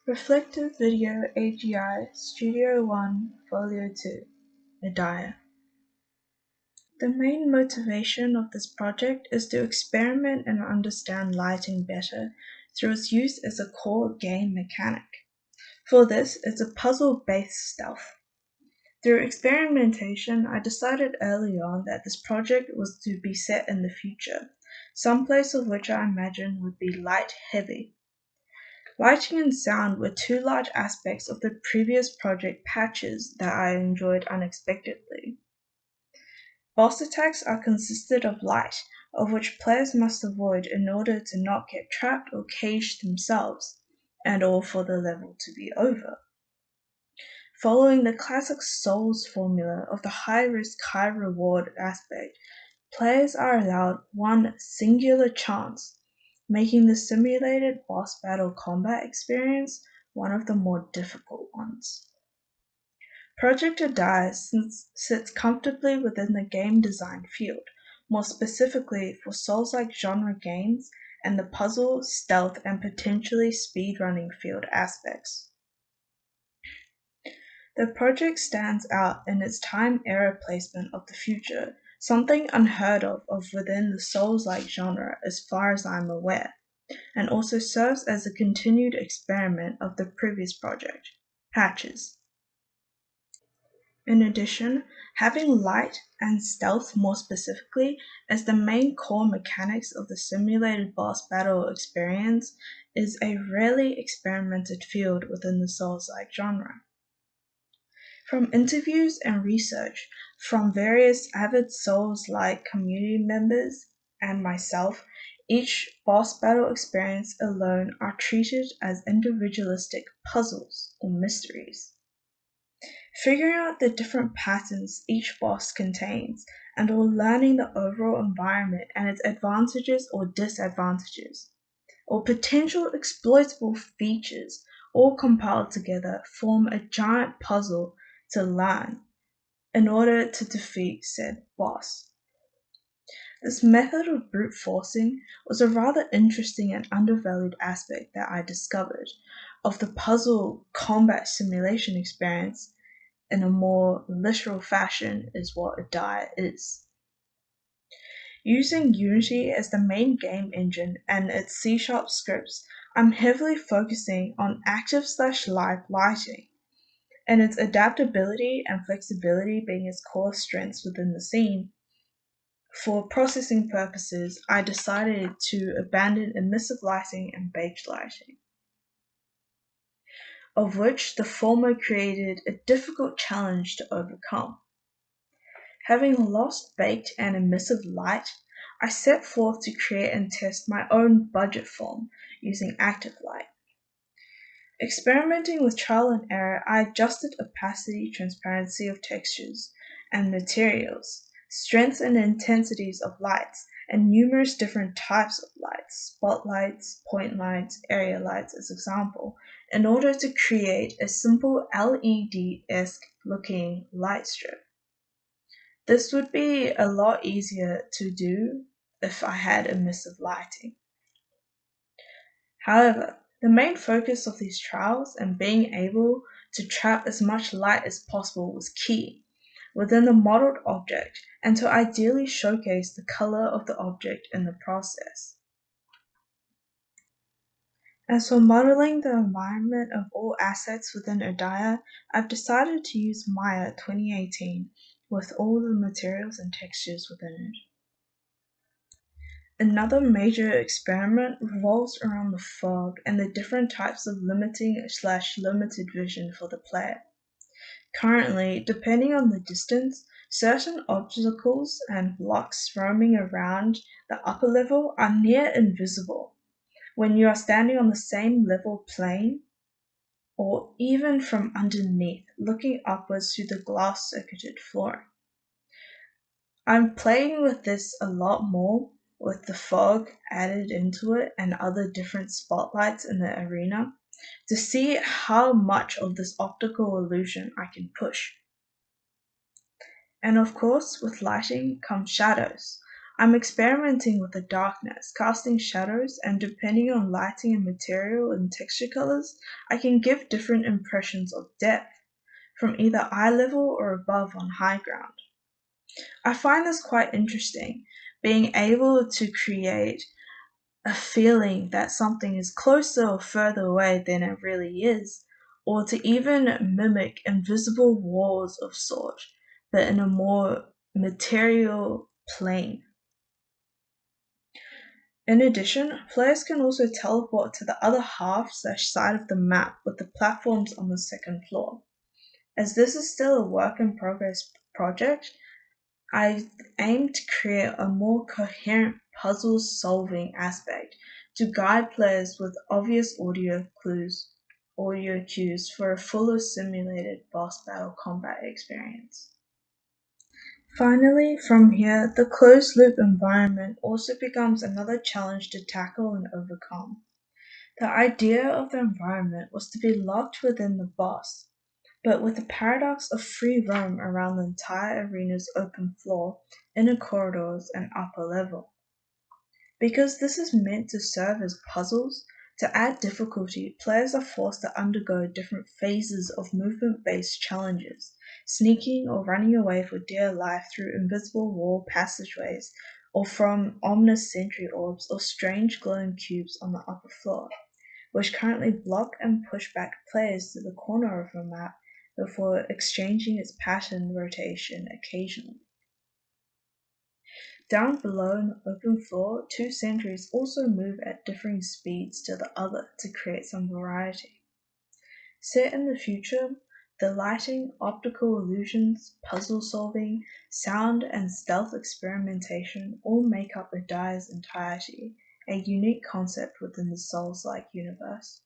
Reflective Video AGI Studio 1 Folio 2 Adia. The main motivation of this project is to experiment and understand lighting better through its use as a core game mechanic. For this, it's a puzzle-based stealth. Through experimentation, I decided early on that this project was to be set in the future, someplace of which I imagined would be light-heavy. Lighting and sound were two large aspects of the previous project patches that I enjoyed unexpectedly. Boss attacks are consisted of light, of which players must avoid in order to not get trapped or caged themselves, and or for the level to be over. Following the classic Souls formula of the high-risk, high-reward aspect, players are allowed one singular chance, making the simulated boss battle combat experience one of the more difficult ones. Project Adia sits comfortably within the game design field, more specifically for Souls-like genre games and the puzzle, stealth, and potentially speedrunning field aspects. The project stands out in its time-era placement of the future, something unheard of within the Souls-like genre as far as I'm aware, and also serves as a continued experiment of the previous project, Patches. In addition, having light and stealth more specifically as the main core mechanics of the simulated boss battle experience is a rarely experimented field within the Souls-like genre. From interviews and research from various avid Souls-like community members and myself, each boss battle experience alone are treated as individualistic puzzles or mysteries. Figuring out the different patterns each boss contains and or learning the overall environment and its advantages or disadvantages, or potential exploitable features all compiled together form a giant puzzle to learn in order to defeat said boss. This method of brute forcing was a rather interesting and undervalued aspect that I discovered of the puzzle combat simulation experience in a more literal fashion is what Adia is. Using Unity as the main game engine and its C# scripts, I'm heavily focusing on active/live lighting, and its adaptability and flexibility being its core strengths within the scene. For processing purposes, I decided to abandon emissive lighting and baked lighting, of which the former created a difficult challenge to overcome. Having lost baked and emissive light, I set forth to create and test my own budget form using active light. Experimenting with trial and error, I adjusted opacity, transparency of textures and materials, strengths and intensities of lights, and numerous different types of lights, spotlights, point lights, area lights as example, in order to create a simple LED-esque looking light strip. This would be a lot easier to do if I had emissive lighting. However, the main focus of these trials and being able to trap as much light as possible was key within the modeled object and to ideally showcase the color of the object in the process. As for modeling the environment of all assets within Adia, I've decided to use Maya 2018 with all the materials and textures within it. Another major experiment revolves around the fog and the different types of limiting/limited vision for the player. Currently, depending on the distance, certain obstacles and blocks roaming around the upper level are near invisible when you are standing on the same level plane or even from underneath, looking upwards through the glass-circuited floor. I'm playing with this a lot more with the fog added into it and other different spotlights in the arena to see how much of this optical illusion I can push. And of course, with lighting come shadows, I'm experimenting with the darkness, casting shadows, and depending on lighting and material and texture colors, I can give different impressions of depth, from either eye level or above on high ground. I find this quite interesting, being able to create a feeling that something is closer or further away than it really is, or to even mimic invisible walls of sort, but in a more material plane. In addition, players can also teleport to the other half/side of the map with the platforms on the second floor. As this is still a work in progress project, I aim to create a more coherent puzzle solving aspect to guide players with obvious audio cues for a fuller simulated boss battle combat experience. Finally, from here, the closed loop environment also becomes another challenge to tackle and overcome. The idea of the environment was to be locked within the boss, but with the paradox of free roam around the entire arena's open floor, inner corridors, and upper level. Because this is meant to serve as puzzles, to add difficulty, players are forced to undergo different phases of movement based challenges, sneaking or running away for dear life through invisible wall passageways, or from ominous sentry orbs or strange glowing cubes on the upper floor, which currently block and push back players to the corner of the map before exchanging its pattern rotation occasionally. Down below in the open floor, two sentries also move at differing speeds to the other to create some variety. Set in the future, the lighting, optical illusions, puzzle solving, sound, and stealth experimentation all make up Adia's entirety, a unique concept within the Souls-like universe.